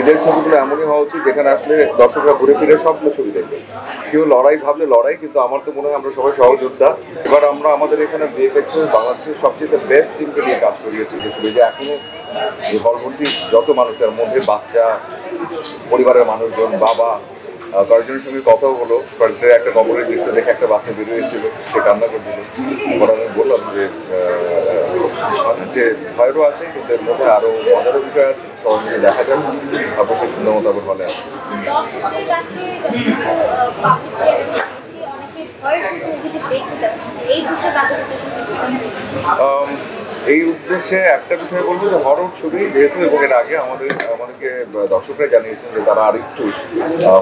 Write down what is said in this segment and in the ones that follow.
ঈদের ছবিগুলো এমনই হওয়া উচিত যেখানে আসলে দর্শকরা ঘুরে ফিরে সবগুলো ছবি দেখবে। কেউ লড়াই ভাবলে লড়াই, কিন্তু আমার তো মনে হয় আমরা সবাই সহযোদ্ধা। এবার আমরা আমাদের এখানে ভিএফএক্স এর বাংলাদেশের সবচেয়ে বেস্ট টিমকে নিয়ে কাজ করিয়েছি ছবি, যে এখনো হল ভর্তি যত মানুষের মধ্যে বাচ্চা, পরিবারের মানুষজন, বাবা, কয়েকজনের সঙ্গে কথাও হলো। ফার্স্টে একটা কবরের দৃশ্য দেখে একটা বাচ্চা বেরিয়ে এসেছিল, সে কান্না করছিল। পরে আমি বললাম যে ভয়েরও আছে, কিন্তু এর মধ্যে আরো মজারও বিষয় আছে, সবাই মিলে দেখা যাবে। অবশ্যই সুন্দর মতো আবার ভালো আছে। এই উদ্দেশ্যে একটা বিষয় বলবো যে হরর ছবি যেহেতু, এবং এর আগে আমাদেরকে দর্শকরা জানিয়েছেন যে তারা আরেকটু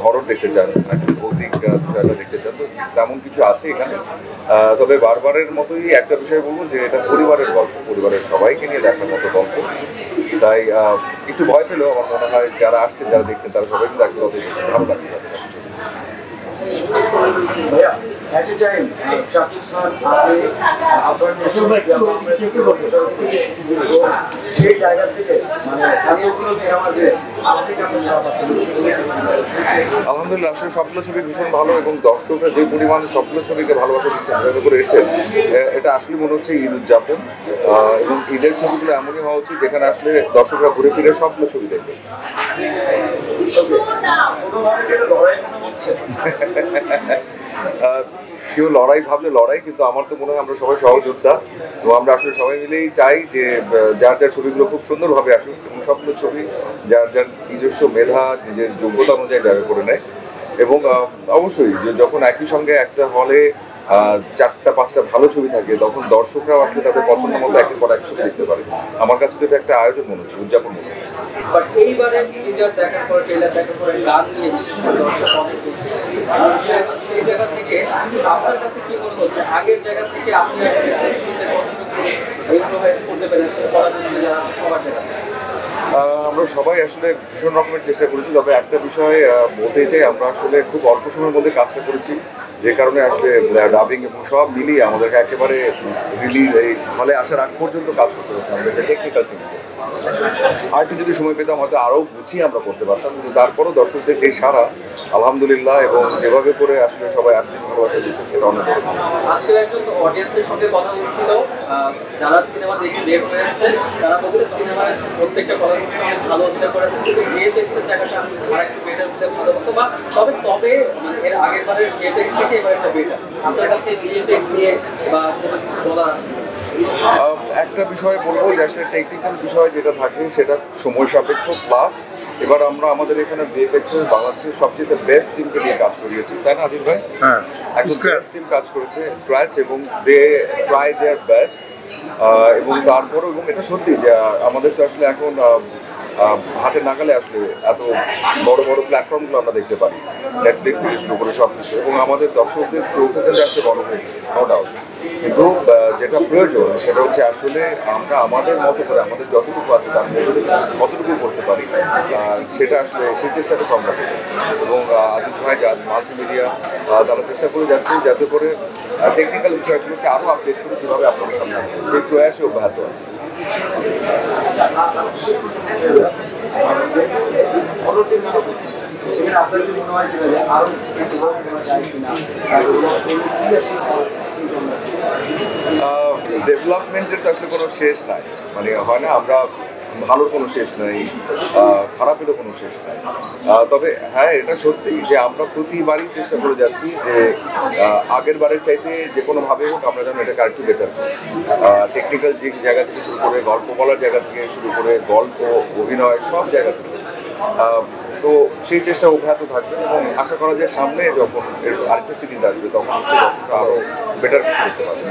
হরর দেখতে চান, একটু ভৌতিক বিষয়টা দেখতে চান, তো তেমন কিছু আছে এখানে। তবে বারবারের মতোই একটা বিষয় বলবো যে এটা পরিবারের গল্প, পরিবারের সবাইকে নিয়ে দেখার মতো গল্প। তাই একটু ভয় পেলেও আমার মনে হয় যারা আসছেন, যারা দেখছেন, তারা সবাই কিন্তু একটু ভালো লাগছে তাদের আলহামদুলিল্লাহ। আসলে সবগুলো ছবি ভীষণ ভালো, এবং দর্শকরা যে পরিমাণ সবগুলো ছবিকে ভালোবাসা দিচ্ছেন, এভাবে করে এসেছেন, এটা আসলে মনে হচ্ছে ঈদ উদযাপন। এবং ঈদের ছবিগুলো এমনই হওয়া উচিত যেখানে আসলে দর্শকরা ঘুরে ফিরে সবগুলো ছবি দেখবে। কেউ লড়াই ভাবলে লড়াই, কিন্তু আমার তো মনে হয় আমরা সবাই সহযোদ্ধা, এবং আমরা আসলে সবাই মিলেই চাই যে যার যার ছবিগুলো খুব সুন্দরভাবে আসুক, এবং সবগুলো ছবি যার যার নিজস্ব মেধা, নিজের যোগ্যতা অনুযায়ী জায়গা করে নেয়। এবং অবশ্যই যে যখন একই সঙ্গে একটা হলে 4-5টা ভালো ছবি থাকে, তখন দর্শকরাও আসলে তাদের পছন্দ মতো একের পর এক ছবি দেখতে পারে। আমার কাছে তো এটা একটা আয়োজন মনে হচ্ছে, উদযাপন মনে হচ্ছে। বাট এইবারে টিজার দেখার পর, ট্রেলার দেখার পরে গান নিয়ে দর্শক অনেক সেই জায়গা থেকে আপনার কাছে কি মনে হচ্ছে, আগের জায়গা থেকে আপনি ইমপ্রোভাইজ করতে পেরেছেন সবার জায়গা থেকে? আমরা সবাই আসলে ভীষণ রকমের চেষ্টা করেছি, তবে একটা বিষয় বলতে চাই, আমরা আসলে খুব অল্প সময়ের মধ্যে কাজটা করেছি, যে কারণে আসলে ডাবিং এবং সব মিলিয়ে আমাদেরকে একেবারে রিলিজ এই হলে আসার আগ পর্যন্ত কাজ করতে হচ্ছে আমাদেরকে টেকনিক্যাল টিমকে। আর একটু যদি সময় পেতাম হয়তো আরও গুছিয়ে আমরা করতে পারতাম, কিন্তু তারপরও দর্শকদের যে সারা, আলহামদুলিল্লাহ, এবং যেভাবে করে আসলে সবাই আসলে ভালোবাসা দিচ্ছে, সেটা অনেক বড়। আজকে একজন অডিয়েন্সের সঙ্গে কথা হচ্ছিল, যারা সিনেমা দেখে বের হয়েছে, তারা বলছে সিনেমার প্রত্যেকটা কথা অনেক ভালো অভিনয় করেছে, কিন্তু ভিএফএক্সের জায়গাটা আরেকটু বেটার হতে ভালো হতো, বা তবে এর আগের বারের ভিএফএক্স থেকে এবার একটা বেটার। আপনার কাছে ভিএফএক্স নিয়ে বা কোনো কিছু বলার আছে? একটা বিষয় বলবো যে আসলে টেকনিক্যাল বিষয় যেটা থাকে সেটা সময় সাপেক্ষ, প্লাস এবার আমরা আমাদের এখানে ভিএফএক্স এর বাংলাদেশের সবচেয়ে বেস্ট টিমকে নিয়ে কাজ করিয়েছি, তাই না আজিজ ভাই? হ্যাঁ, একদম বেস্ট টিম কাজ করেছে, স্ক্র্যাচ, এবং দে ট্রাই দেয়ার বেস্ট। এবং তারপরেও, এবং এটা সত্যি যে আমাদের তো আসলে এখন হাতের নাগালে আসলে এত বড় বড় প্ল্যাটফর্মগুলো আমরা দেখতে পারি, নেটফ্লিক্স থেকে শুরু করে সব কিছু, এবং আমাদের দর্শকদের চোখে কিন্তু আসলে বড় হয়েছে, নো ডাউট। কিন্তু যেটা প্রয়োজন সেটা হচ্ছে আসলে আমরা আমাদের মতো করে আমাদের যতটুকু আছে তার মধ্যে কতটুকু করতে পারি, সেটা আসলে সেই চেষ্টাটা আমরা করি। এবং আজিজ ভাই যে আজ মাল্টিমিডিয়া, তারা চেষ্টা করে যাচ্ছে যাতে করে টেকনিক্যাল বিষয়গুলোকে আরও আপডেট করে কীভাবে আপনাদের সামনে আসবে, সেই প্রয়াসে অব্যাহত আছে। ডেভেলপমেন্টের তো আসলে কোনো শেষ নাই, মানে হয় না, আমরা ভালোর কোনো শেষ নাই, খারাপেরও কোনো শেষ নাই। তবে হ্যাঁ, এটা সত্যি যে আমরা প্রতিবারই চেষ্টা করে যাচ্ছি যে আগের বারের চাইতে যে কোনোভাবে হোক আমরা যেন এটাকে আরেকটু বেটার করি। টেকনিক্যাল যে জায়গা থেকে শুরু করে, গল্প বলার জায়গা থেকে শুরু করে, গল্প, অভিনয়, সব জায়গা থেকে। তো সেই চেষ্টা অব্যাহত থাকবে, এবং আশা করা যায় সামনে যখন আরেকটা সিরিজ আসবে তখন হচ্ছে দর্শকরা আরও বেটার কিছু করতে পারবে।